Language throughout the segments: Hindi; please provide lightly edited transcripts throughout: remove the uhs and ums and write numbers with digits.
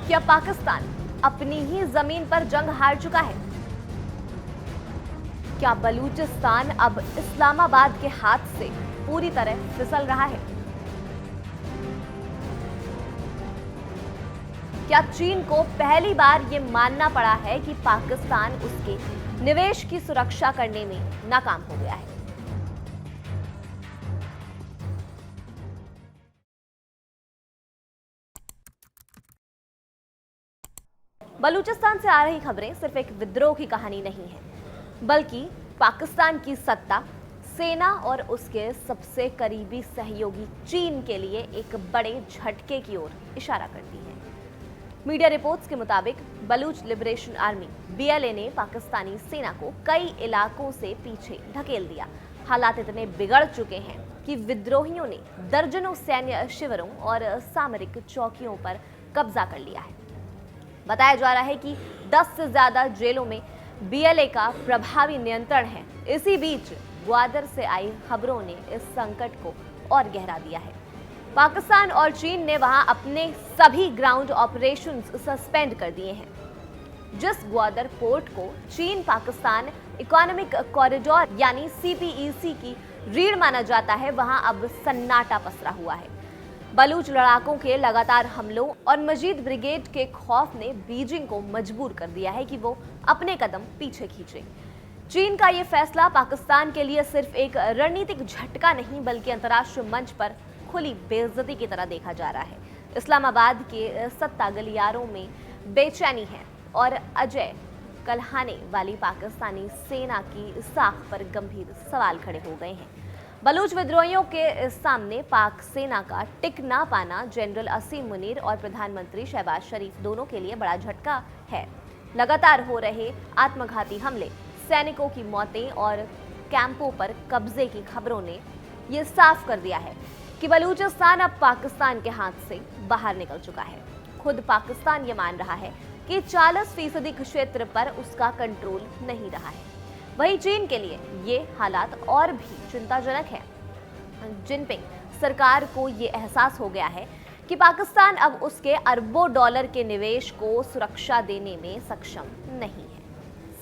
क्या पाकिस्तान अपनी ही जमीन पर जंग हार चुका है? क्या बलूचिस्तान अब इस्लामाबाद के हाथ से पूरी तरह फिसल रहा है? क्या चीन को पहली बार यह मानना पड़ा है कि पाकिस्तान उसके निवेश की सुरक्षा करने में नाकाम हो गया है? बलूचिस्तान से आ रही खबरें सिर्फ एक विद्रोह की कहानी नहीं है, बल्कि पाकिस्तान की सत्ता, सेना और उसके सबसे करीबी सहयोगी चीन के लिए एक बड़े झटके की ओर इशारा करती है। मीडिया रिपोर्ट्स के मुताबिक बलूच लिबरेशन आर्मी BLA ने पाकिस्तानी सेना को कई इलाकों से पीछे ढकेल दिया। हालात इतने बिगड़ चुके हैं कि विद्रोहियों ने दर्जनों सैन्य शिविरों और सामरिक चौकियों पर कब्जा कर लिया है। बताया जा रहा है कि 10 से ज्यादा जेलों में BLA का प्रभावी नियंत्रण है। इसी बीच ग्वादर से आई खबरों ने इस संकट को और गहरा दिया है। पाकिस्तान और चीन ने वहां अपने सभी ग्राउंड ऑपरेशंस सस्पेंड कर दिए हैं। जिस ग्वादर पोर्ट को चीन पाकिस्तान इकोनॉमिक कॉरिडोर यानी CPEC की रीढ़ माना जाता है, वहां अब सन्नाटा पसरा हुआ है। बलूच लड़ाकों के लगातार हमलों और मजीद ब्रिगेड के खौफ ने बीजिंग को मजबूर कर दिया है कि वो अपने कदम पीछे खींचे। चीन का ये फैसला पाकिस्तान के लिए सिर्फ एक रणनीतिक झटका नहीं, बल्कि अंतर्राष्ट्रीय मंच पर खुली बेइज्जती की तरह देखा जा रहा है। इस्लामाबाद के सत्ता गलियारों में बेचैनी है और अजय कलहाने वाली पाकिस्तानी सेना की साख पर गंभीर सवाल खड़े हो गए हैं। बलूच विद्रोहियों के सामने पाक सेना का टिक ना पाना जनरल असीम मुनीर और प्रधानमंत्री शहबाज शरीफ दोनों के लिए बड़ा झटका है। लगातार हो रहे आत्मघाती हमले, सैनिकों की मौतें और कैंपों पर कब्जे की खबरों ने यह साफ कर दिया है कि बलूचिस्तान अब पाकिस्तान के हाथ से बाहर निकल चुका है। खुद पाकिस्तान ये मान रहा है कि 40% क्षेत्र पर उसका कंट्रोल नहीं रहा है। वहीं चीन के लिए ये हालात और भी चिंताजनक है। जिनपिंग सरकार को ये एहसास हो गया है कि पाकिस्तान अब उसके अरबों डॉलर के निवेश को सुरक्षा देने में सक्षम नहीं है।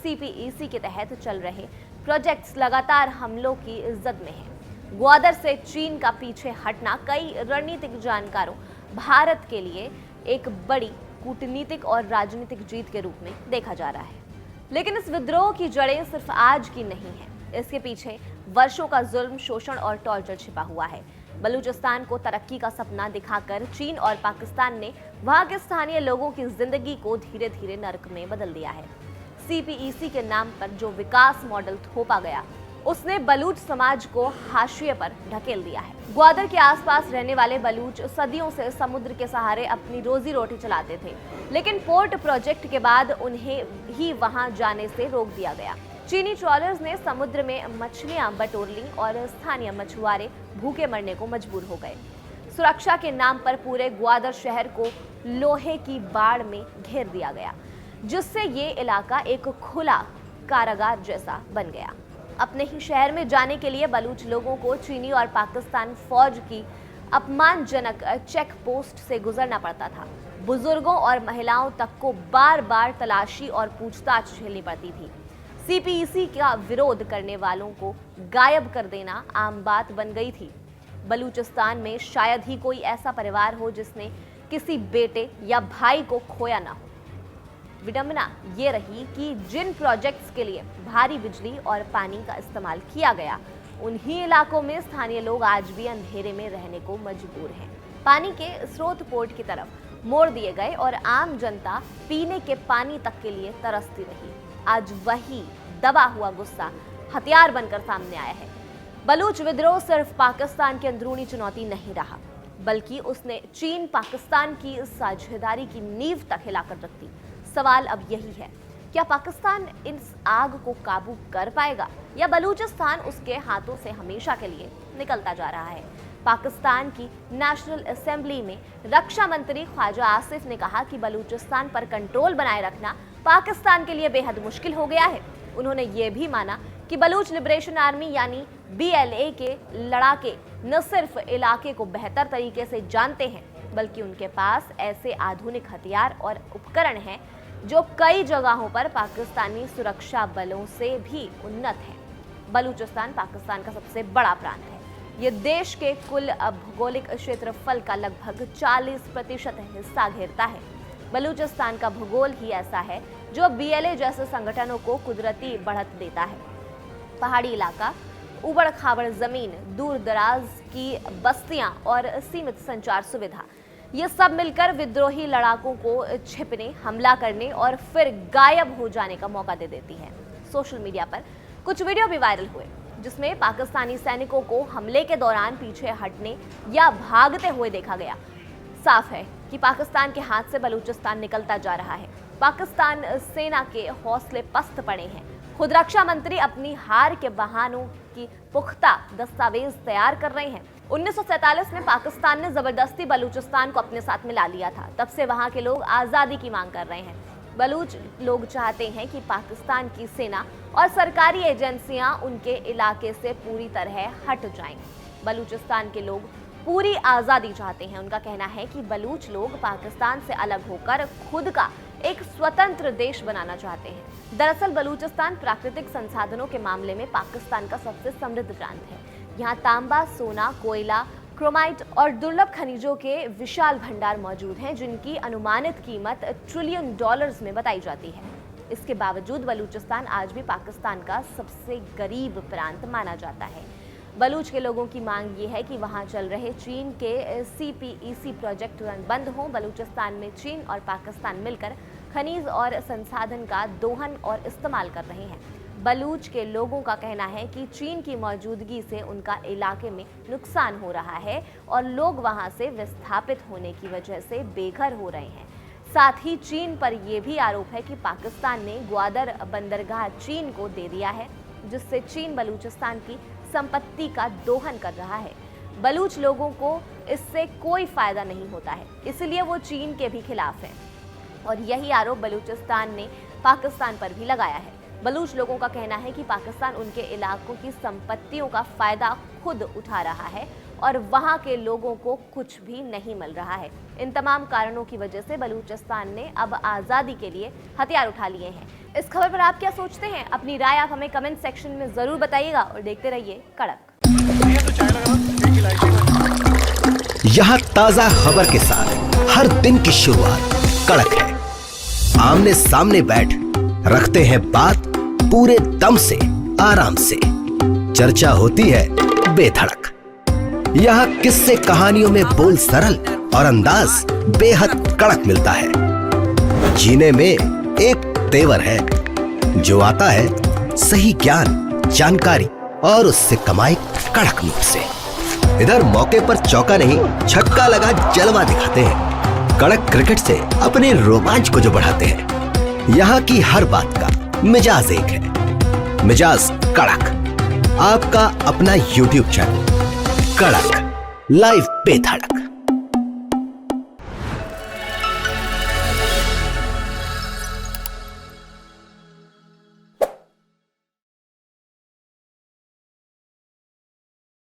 CPEC के तहत चल रहे प्रोजेक्ट्स लगातार हमलों की जद में है। ग्वादर से चीन का पीछे हटना कई रणनीतिक जानकारों भारत के लिए एक बड़ी कूटनीतिक और राजनीतिक जीत के रूप में देखा जा रहा है। लेकिन इस विद्रोह की जड़ें सिर्फ आज की नहीं है। इसके पीछे वर्षों का जुल्म, शोषण और टॉर्चर छिपा हुआ है। बलूचिस्तान को तरक्की का सपना दिखाकर चीन और पाकिस्तान ने वहां के स्थानीय लोगों की जिंदगी को धीरे धीरे नर्क में बदल दिया है। CPEC के नाम पर जो विकास मॉडल थोपा गया, उसने बलूच समाज को हाशिए पर ढकेल दिया है। ग्वादर के आसपास रहने वाले बलूच सदियों से समुद्र के सहारे अपनी रोजी रोटी चलाते थे, लेकिन पोर्ट प्रोजेक्ट के बाद उन्हें ही वहां जाने से रोक दिया गया। चीनी ट्रॉलर्स ने समुद्र में मछलियां बटोर लीं और स्थानीय मछुआरे भूखे मरने को मजबूर हो गए। सुरक्षा के नाम पर पूरे ग्वादर शहर को लोहे की बाड़ में घेर दिया गया, जिससे ये इलाका एक खुला कारागार जैसा बन गया। अपने ही शहर में जाने के लिए बलूच लोगों को चीनी और पाकिस्तान फौज की अपमानजनक चेक पोस्ट से गुजरना पड़ता था। बुजुर्गों और महिलाओं तक को बार बार तलाशी और पूछताछ झेलनी पड़ती थी। CPEC का विरोध करने वालों को गायब कर देना आम बात बन गई थी। बलूचिस्तान में शायद ही कोई ऐसा परिवार हो जिसने किसी बेटे या भाई को खोया ना हो। विडंबना ये रही कि जिन प्रोजेक्ट्स के लिए भारी बिजली और पानी का इस्तेमाल किया गया, उन्हीं इलाकों में स्थानीय लोग आज भी अंधेरे में रहने को मजबूर हैं। पानी के स्रोत पोर्ट की तरफ मोड़ दिए गए और आम जनता पीने के पानी तक के लिए तरसती रही। आज वही दबा हुआ गुस्सा हथियार बनकर सामने आया है। बलूच विद्रोह सिर्फ पाकिस्तान की अंदरूनी चुनौती नहीं रहा, बल्कि उसने चीन पाकिस्तान की साझेदारी की नींव तक हिलाकर रख दी। सवाल अब यही है, क्या पाकिस्तान इस आग को काबू कर पाएगा या बलूचिस्तान उसके हाथों से हमेशा के लिए निकलता जा रहा है? पाकिस्तान की नेशनल असेंबली में रक्षा मंत्री ख्वाजा आसिफ ने कहा कि बलूचिस्तान पर कंट्रोल बनाए रखना पाकिस्तान के लिए बेहद मुश्किल हो गया है। उन्होंने ये भी माना कि बलूच लिबरेशन आर्मी यानी BLA के लड़ाके न सिर्फ इलाके को बेहतर तरीके से जानते हैं, बल्कि उनके पास ऐसे आधुनिक हथियार और उपकरण हैं जो कई जगहों पर पाकिस्तानी सुरक्षा बलों से भी उन्नत है। बलूचिस्तान पाकिस्तान का सबसे बड़ा प्रांत है। ये देश के कुल भौगोलिक क्षेत्रफल का लगभग 40% हिस्सा घेरता है। बलूचिस्तान का भूगोल ही ऐसा है जो BLA जैसे संगठनों को कुदरती बढ़त देता है। पहाड़ी इलाका, उबड़ खाबड़ जमीन, दूर दराज की बस्तियां और सीमित संचार सुविधा, ये सब मिलकर विद्रोही लड़ाकों को छिपने, हमला करने और फिर गायब हो जाने का मौका दे देती है। सोशल मीडिया पर कुछ वीडियो भी वायरल हुए जिसमें पाकिस्तानी सैनिकों को हमले के दौरान पीछे हटने या भागते हुए देखा गया। साफ है कि पाकिस्तान के हाथ से बलूचिस्तान निकलता जा रहा है। पाकिस्तान सेना के हौसले पस्त पड़े हैं। खुद रक्षा मंत्री अपनी हार के बहानों की पुख्ता दस्तावेज तैयार कर रहे हैं। 1947 में पाकिस्तान ने जबरदस्ती बलूचिस्तान को अपने साथ मिला लिया था। तब से वहां के लोग आज़ादी की मांग कर रहे हैं। बलूच लोग चाहते हैं कि पाकिस्तान की सेना और सरकारी एजेंसियां उनके इलाके से पूरी तरह हट जाएं। बलूचिस्तान के लोग पूरी आज़ादी चाहते हैं। उनका कहना है कि बलूच लोग पाकिस्तान से अलग होकर खुद का एक स्वतंत्र देश बनाना चाहते हैं। दरअसल बलूचिस्तान प्राकृतिक संसाधनों के मामले में पाकिस्तान का सबसे समृद्ध प्रांत है। यहाँ तांबा, सोना, कोयला, क्रोमाइट और दुर्लभ खनिजों के विशाल भंडार मौजूद हैं, जिनकी अनुमानित कीमत ट्रिलियन डॉलर्स में बताई जाती है। इसके बावजूद बलूचिस्तान आज भी पाकिस्तान का सबसे गरीब प्रांत माना जाता है। बलूच के लोगों की मांग ये है कि वहाँ चल रहे चीन के CPEC प्रोजेक्ट तुरंत बंद हों। बलूचिस्तान में चीन और पाकिस्तान मिलकर खनिज और संसाधन का दोहन और इस्तेमाल कर रहे हैं। बलूच के लोगों का कहना है कि चीन की मौजूदगी से उनका इलाके में नुकसान हो रहा है और लोग वहां से विस्थापित होने की वजह से बेघर हो रहे हैं। साथ ही चीन पर यह भी आरोप है कि पाकिस्तान ने ग्वादर बंदरगाह चीन को दे दिया है, जिससे चीन बलूचिस्तान की संपत्ति का दोहन कर रहा है। बलूच लोगों को इससे कोई फायदा नहीं होता है, इसलिए वो चीन के भी खिलाफ है और यही आरोप बलूचिस्तान ने पाकिस्तान पर भी लगाया है। बलूच लोगों का कहना है कि पाकिस्तान उनके इलाकों की संपत्तियों का फायदा खुद उठा रहा है और वहां के लोगों को कुछ भी नहीं मिल रहा है। इन तमाम कारणों की वजह से बलूचिस्तान ने अब आज़ादी के लिए हथियार उठा लिए हैं। इस खबर पर आप क्या सोचते हैं? अपनी राय आप हमें कमेंट सेक्शन में जरूर बताइएगा और देखते रहिए कड़क। यहाँ ताजा खबर के साथ हर दिन की शुरुआत कड़क है। आमने सामने बैठ रखते हैं बात पूरे दम से, आराम से। चर्चा होती है बेधड़क। यहाँ किस्से कहानियों में बोल सरल और अंदाज बेहद कड़क मिलता है। जीने में एक तेवर है जो आता है सही ज्ञान, जानकारी और उससे कमाई कड़क नोट से। इधर मौके पर चौका नहीं, छक्का लगा जलवा दिखाते हैं। कड़क क्रिकेट से अपने रोमांच को जो बढ़ाते हैं। यहाँ की हर बात का मिजाज एक है, मिजाज कड़क। आपका अपना YouTube चैनल कड़क, लाइव बेधड़क।